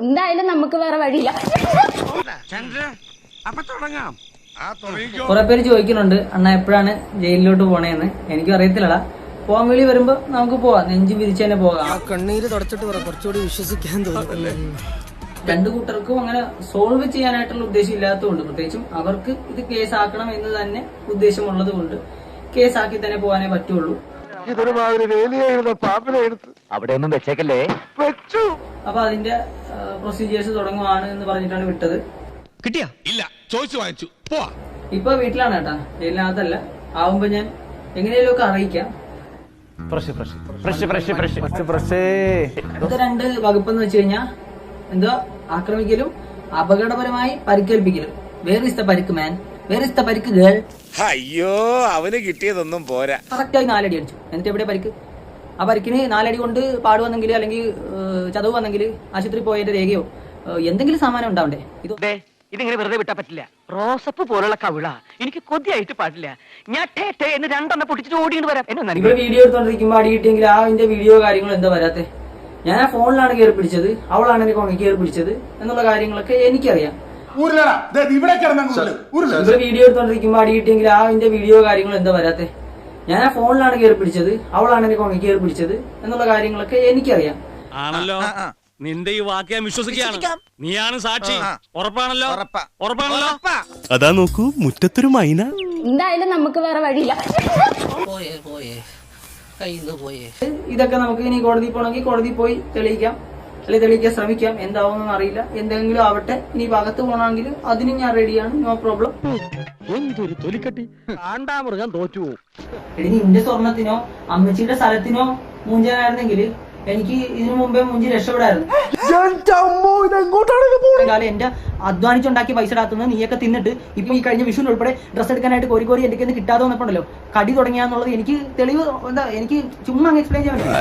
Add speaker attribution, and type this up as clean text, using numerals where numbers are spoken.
Speaker 1: എന്തായാലും നമുക്ക് വേറെ വഴിയില്ല.
Speaker 2: കുറെ പേര് ചോദിക്കുന്നുണ്ട് അണ്ണ എപ്പോഴാണ് ജയിലിലോട്ട് പോണേന്ന്. എനിക്കും അറിയത്തില്ലടാ. പോകാൻ വേണ്ടി വരുമ്പോ നമുക്ക് പോവാം, നെഞ്ചു പിരിച്ചു തന്നെ പോകാം.
Speaker 3: കണ്ണീര് തുടച്ചിട്ട് കുറച്ചുകൂടി വിശ്വസിക്കാൻ തോന്നുന്നു.
Speaker 2: രണ്ടു കൂട്ടർക്കും അങ്ങനെ സോൾവ് ചെയ്യാനായിട്ടുള്ള ഉദ്ദേശം ഇല്ലാത്തതുകൊണ്ട്, പ്രത്യേകിച്ചും അവർക്ക് ഇത് കേസാക്കണം എന്ന് തന്നെ ഉദ്ദേശമുള്ളത് കൊണ്ട് കേസാക്കി തന്നെ പോകാനേ പറ്റുള്ളൂ.
Speaker 4: അവിടെ ഒന്നും വെച്ചേക്കല്ലേ.
Speaker 2: അപ്പൊ അതിന്റെ പ്രൊസീജിയേഴ്സ് തുടങ്ങുവാണ് എന്ന് പറഞ്ഞിട്ടാണ് വിട്ടത്.
Speaker 5: കിട്ടിയാ ഇല്ല, ചോദിച്ചു വാങ്ങിച്ചു പോവാ.
Speaker 2: ഇപ്പൊ വീട്ടിലാണ് കേട്ടാ, ജയിലിനകത്തല്ല. ആവുമ്പോ ഞാൻ എങ്ങനെയും ഒക്കെ അറിയിക്കാം. ഇത് രണ്ട് വകുപ്പെന്ന് വെച്ച് കഴിഞ്ഞാ എന്തോ ആക്രമിക്കലും അപകടപരമായി പരിക്കേൽപ്പിക്കലും. വേർ ഇസ് ദ പരിക്ക് മാൻ, വേർ ഇസ് ദ പരിക്ക് ഗേൾ.
Speaker 5: അയ്യോ, അവന് കിട്ടിയതൊന്നും പോരാ.
Speaker 2: കറക്റ്റായി 4 അടി അടിച്ചു. എന്നിട്ട് എവിടെ പരിക്ക്? ആ പരിക്കിന് 4 അടി കൊണ്ട് പാടുവന്നെങ്കിൽ അല്ലെങ്കിൽ ചതവ് വന്നെങ്കിൽ ആശുപത്രി പോയതിന്റെ രേഖയോ എന്തെങ്കിലും സാമാനം ഉണ്ടാവണ്ടേ?
Speaker 4: ഇതിങ്ങനെ വെറുതെ വിട്ടാ പറ്റില്ല. റോസപ്പ് പോലുള്ള കവിള എനിക്ക് കൊതിയായിട്ട് പാടില്ല. ഞാൻ എന്ന് 2 എണ്ണം പൊട്ടിച്ചിട്ട് ഓടിയിട്ട് വരാം.
Speaker 2: ഇവിടെ വീഡിയോ എടുത്തോണ്ടിരിക്കുമ്പോ അടി കിട്ടിയെങ്കിൽ ആ അതിന്റെ വീഡിയോ കാര്യങ്ങൾ എന്താ വരാത്തെ? ഞാൻ ആ ഫോണിലാണ് കയറി പിടിച്ചത്, അവളാണ് എന്നെ കയറി പിടിച്ചത് എന്നുള്ള കാര്യങ്ങളൊക്കെ എനിക്കറിയാം. ഇവിടെ വീഡിയോ എടുത്തോണ്ടിരിക്കുമ്പോ അടി കിട്ടിയെങ്കിൽ ആ അതിന്റെ വീഡിയോ കാര്യങ്ങൾ എന്താ വരാത്തെ? ഞാൻ ആ ഫോണിലാണ് കയറി പിടിച്ചത്, അവളാണ് എന്നെ കയറി പിടിച്ചത് എന്നുള്ള കാര്യങ്ങളൊക്കെ എനിക്കറിയാം.
Speaker 6: ആണല്ലോ, നിന്റെ ഈ വാക്ക് ഞാൻ വിശ്വസിക്കുകയാണ്. നീയാണ് സാക്ഷി. ഉറപ്പാണല്ലോ? ഉറപ്പാണല്ലോ.
Speaker 7: അതാ നോക്കൂ, മുറ്റത്തൊരു മൈന.
Speaker 1: എന്തായാലും നമുക്ക് വേറെ വഴിയില്ല.
Speaker 2: ഇതൊക്കെ നമുക്ക് ഇനി കോടതി പോകണമെങ്കിൽ കോടതി പോയി തെളിയിക്കാം, അല്ലെങ്കിൽ തെളിയിക്കാൻ ശ്രമിക്കാം. എന്താവുമെന്ന് അറിയില്ല. എന്തെങ്കിലും ആവട്ടെ. ഇനി ഭാഗത്ത് പോകണമെങ്കിൽ അതിനും ഞാൻ റെഡിയാണ്, നോ പ്രോബ്ലം.
Speaker 4: എന്തൊരു തൊലിക്കട്ടി. ആണ്ടാമൃഗം തോറ്റു.
Speaker 2: ഇനി എന്റെ സ്വർണത്തിനോ അമ്മച്ചിയുടെ സ്ഥലത്തിനോ മൂഞ്ചാനായിരുന്നെങ്കിൽ എനിക്ക് ഇതിനു മുമ്പേ മൂഞ്ചി രക്ഷപ്പെടായിരുന്നു. എന്റെ അധ്വാനിച്ചുണ്ടാക്കിയ പൈസ ഇടാത്തുന്നത് നീയൊക്കെ തിന്നിട്ട് ഇപ്പൊ ഈ കഴിഞ്ഞ വിഷുവിന് ഉൾപ്പെടെ ഡ്രസ്സ് എടുക്കാനായിട്ട് കോരി എന്റെ കിട്ടാതെ വന്നപ്പോണ്ടല്ലോ കടി തുടങ്ങിയാന്നുള്ളത് എനിക്ക് തെളിവ് എന്താ, എനിക്ക് ചുമ്മാ എക്സ്പ്ലെയിൻ ചെയ്യാൻ പറ്റില്ല.